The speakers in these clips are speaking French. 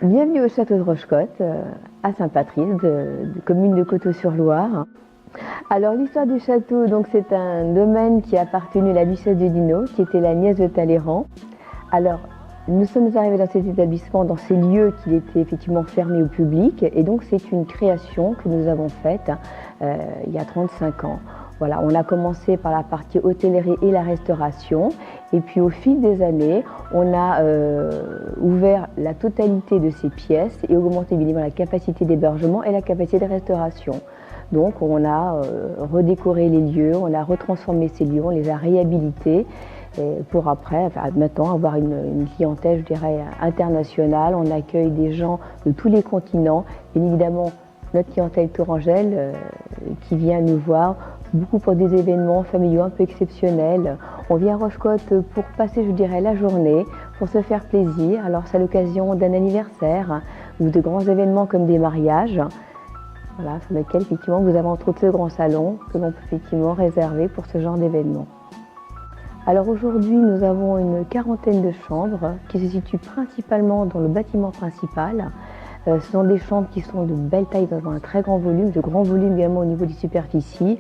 Bienvenue au château de Rochecotte, à Saint-Patrice, commune de Coteau-sur-Loire. Alors l'histoire du château, donc c'est un domaine qui a appartenu à la duchesse de Dino, qui était la nièce de Talleyrand. Alors nous sommes arrivés dans cet établissement, dans ces lieux qui étaient effectivement fermés au public, et donc c'est une création que nous avons faite il y a 35 ans. Voilà, on a commencé par la partie hôtellerie et la restauration, et puis au fil des années, on a ouvert la totalité de ces pièces et augmenté évidemment la capacité d'hébergement et la capacité de restauration. Donc on a redécoré les lieux, on a retransformé ces lieux, on les a réhabilités pour après, maintenant, avoir une clientèle, je dirais, internationale. On accueille des gens de tous les continents, bien évidemment notre clientèle tourangelle qui vient nous voir, beaucoup pour des événements familiaux un peu exceptionnels. On vient à Rochecotte pour passer, je dirais, la journée, pour se faire plaisir. Alors c'est à l'occasion d'un anniversaire ou de grands événements comme des mariages. Voilà, sur lequel effectivement vous avez entre autres ce grand salon que l'on peut effectivement réserver pour ce genre d'événement. Alors aujourd'hui, nous avons une quarantaine de chambres qui se situent principalement dans le bâtiment principal. Ce sont des chambres qui sont de belle taille, dans un très grand volume, de grand volume également au niveau des superficies.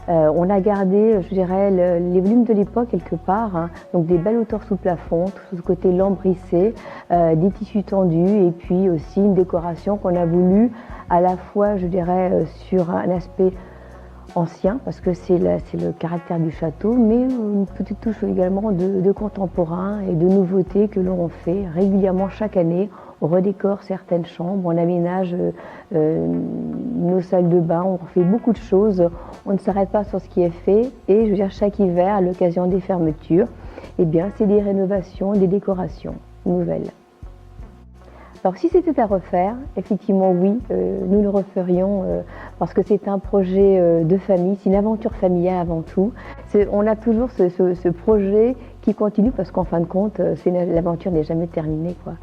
On a gardé, je dirais, les volumes de l'époque quelque part, hein, donc des belles hauteurs sous plafond, tout ce côté lambrissé, des tissus tendus et puis aussi une décoration qu'on a voulu à la fois, je dirais, sur un aspect ancien, parce que c'est le caractère du château, mais une petite touche également de contemporain et de nouveautés que l'on fait régulièrement chaque année. On redécore certaines chambres, on aménage nos salles de bain, on fait beaucoup de choses. On ne s'arrête pas sur ce qui est fait et je veux dire chaque hiver, à l'occasion des fermetures, eh bien c'est des rénovations, des décorations nouvelles. Alors si c'était à refaire, effectivement oui, nous le referions parce que c'est un projet de famille, c'est une aventure familiale avant tout. On a toujours ce projet qui continue parce qu'en fin de compte, l'aventure n'est jamais terminée, quoi.